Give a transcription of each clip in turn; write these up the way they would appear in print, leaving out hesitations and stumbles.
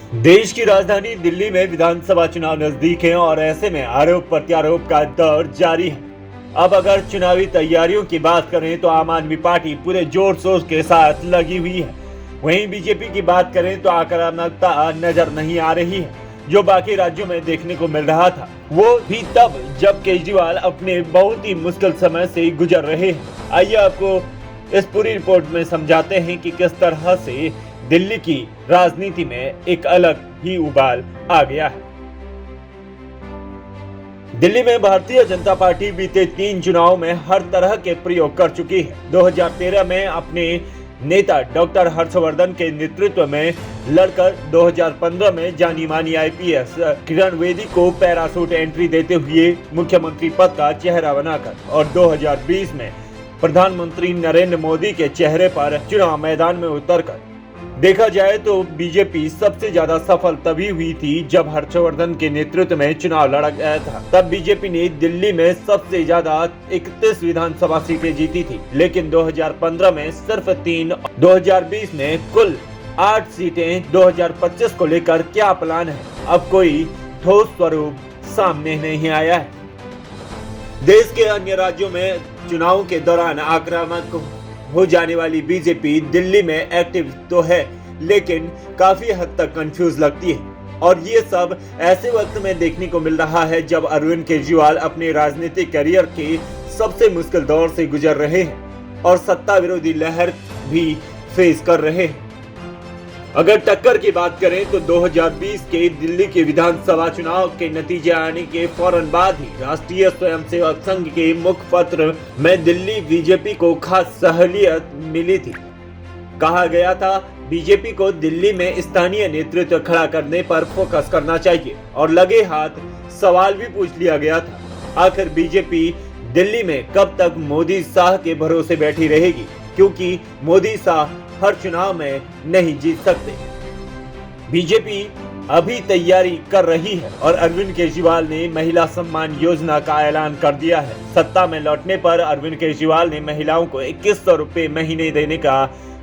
देश की राजधानी दिल्ली में विधानसभा चुनाव नजदीक हैं और ऐसे में आरोप प्रत्यारोप का दौर जारी है। अब अगर चुनावी तैयारियों की बात करें तो आम आदमी पार्टी पूरे जोर शोर के साथ लगी हुई है। वहीं बीजेपी की बात करें तो आक्रामकता नजर नहीं आ रही है, जो बाकी राज्यों में देखने को मिल रहा था, वो भी तब जब केजरीवाल अपने बहुत ही मुश्किल समय से गुजर रहे हैं। आइए आपको इस पूरी रिपोर्ट में समझाते हैं कि किस तरह से दिल्ली की राजनीति में एक अलग ही उबाल आ गया है। दिल्ली में भारतीय जनता पार्टी बीते 3 चुनाव में हर तरह के प्रयोग कर चुकी है। 2013 में अपने नेता डॉक्टर हर्षवर्धन के नेतृत्व में लड़कर 2015 में जानी मानी आईपीएस किरण बेदी को पैराशूट एंट्री देते हुए मुख्यमंत्री पद का चेहरा बनाकर और 2020 में प्रधानमंत्री नरेंद्र मोदी के चेहरे पर चुनाव मैदान में उतरकर देखा जाए तो बीजेपी सबसे ज्यादा सफल तभी हुई थी जब हर्षवर्धन के नेतृत्व में चुनाव लड़ा गया था। तब बीजेपी ने दिल्ली में सबसे ज्यादा 31 विधानसभा सीटें जीती थी, लेकिन 2015 में सिर्फ 3, 2020 में कुल 8 सीटें। 2025 को लेकर क्या प्लान है, अब कोई ठोस स्वरूप सामने नहीं आया है। देश के अन्य राज्यों में चुनाव के दौरान आक्रामक हो जाने वाली बीजेपी दिल्ली में एक्टिव तो है, लेकिन काफी हद तक कंफ्यूज लगती है। और ये सब ऐसे वक्त में देखने को मिल रहा है जब अरविंद केजरीवाल अपने राजनीतिक करियर के सबसे मुश्किल दौर से गुजर रहे हैं और सत्ता विरोधी लहर भी फेस कर रहे हैं। अगर टक्कर की बात करें तो 2020 के दिल्ली के विधानसभा चुनाव के नतीजे आने के फौरन बाद ही राष्ट्रीय स्वयंसेवक संघ के मुखपत्र में दिल्ली बीजेपी को खास सहूलियत मिली थी। कहा गया था बीजेपी को दिल्ली में स्थानीय नेतृत्व खड़ा करने पर फोकस करना चाहिए और लगे हाथ सवाल भी पूछ लिया गया था, आखिर बीजेपी दिल्ली में कब तक मोदी शाह के भरोसे बैठी रहेगी, क्योंकि मोदी शाह हर चुनाव में नहीं जीत सकते। बीजेपी अभी तैयारी कर रही है और अरविंद केजरीवाल ने महिला सम्मान योजना का ऐलान कर दिया है। सत्ता में लौटने पर अरविंद केजरीवाल ने महिलाओं को 2100 रुपए महीने देने का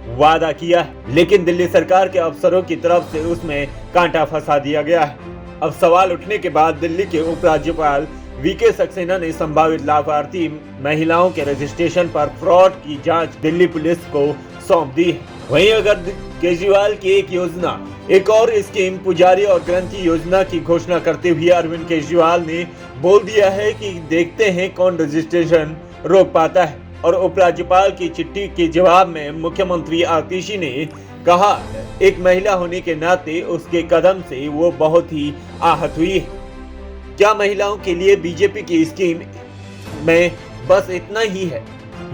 वादा किया है, लेकिन दिल्ली सरकार के अफसरों की तरफ से उसमें कांटा फंसा दिया गया है। अब सवाल उठने के बाद दिल्ली के उपराज्यपाल वीके सक्सेना ने संभावित लाभार्थी महिलाओं के रजिस्ट्रेशन पर फ्रॉड की जांच दिल्ली पुलिस को सौंप दी है। वहीं अगर केजरीवाल की एक और स्कीम पुजारी और ग्रंथी योजना की घोषणा करते हुए अरविंद केजरीवाल ने बोल दिया है कि देखते हैं कौन रजिस्ट्रेशन रोक पाता है। और उपराज्यपाल की चिट्ठी के जवाब में मुख्यमंत्री आतिशी ने कहा, एक महिला होने के नाते उसके कदम से वो बहुत ही आहत हुई है। क्या महिलाओं के लिए बीजेपी की स्कीम में बस इतना ही है?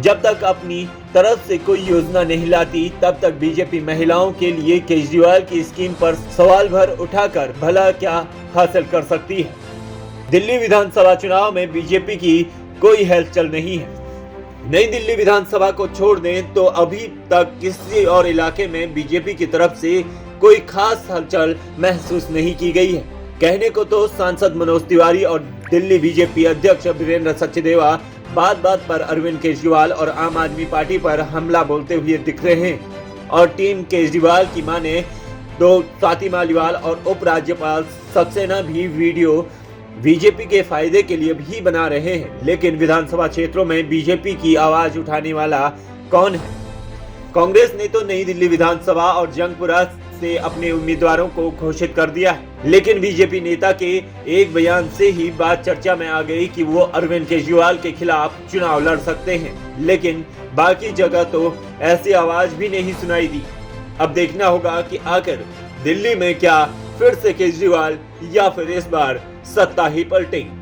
जब तक अपनी तरफ से कोई योजना नहीं लाती तब तक बीजेपी महिलाओं के लिए केजरीवाल की स्कीम पर सवाल भर उठाकर भला क्या हासिल कर सकती है। दिल्ली विधानसभा चुनाव में बीजेपी की कोई हलचल नहीं है। नई दिल्ली विधानसभा को छोड़ दें तो अभी तक किसी और इलाके में बीजेपी की तरफ से कोई खास हलचल महसूस नहीं की गई है। कहने को तो सांसद मनोज तिवारी और दिल्ली बीजेपी अध्यक्ष वीरेंद्र सचदेवा बात बात पर अरविंद केजरीवाल और आम आदमी पार्टी पर हमला बोलते हुए दिख रहे हैं और टीम केजरीवाल की माने तो स्वाति मालीवाल और उपराज्यपाल सक्सेना भी वीडियो बीजेपी के फायदे के लिए भी बना रहे हैं, लेकिन विधानसभा क्षेत्रों में बीजेपी की आवाज उठाने वाला कौन है? कांग्रेस ने तो नई दिल्ली विधानसभा और जंगपुरा से अपने उम्मीदवारों को घोषित कर दिया है, लेकिन बीजेपी नेता के एक बयान से ही बात चर्चा में आ गई कि वो अरविंद केजरीवाल के खिलाफ चुनाव लड़ सकते हैं, लेकिन बाकी जगह तो ऐसी आवाज भी नहीं सुनाई दी। अब देखना होगा कि आखिर दिल्ली में क्या फिर से केजरीवाल या फिर इस बार सत्ता ही पलटेगी।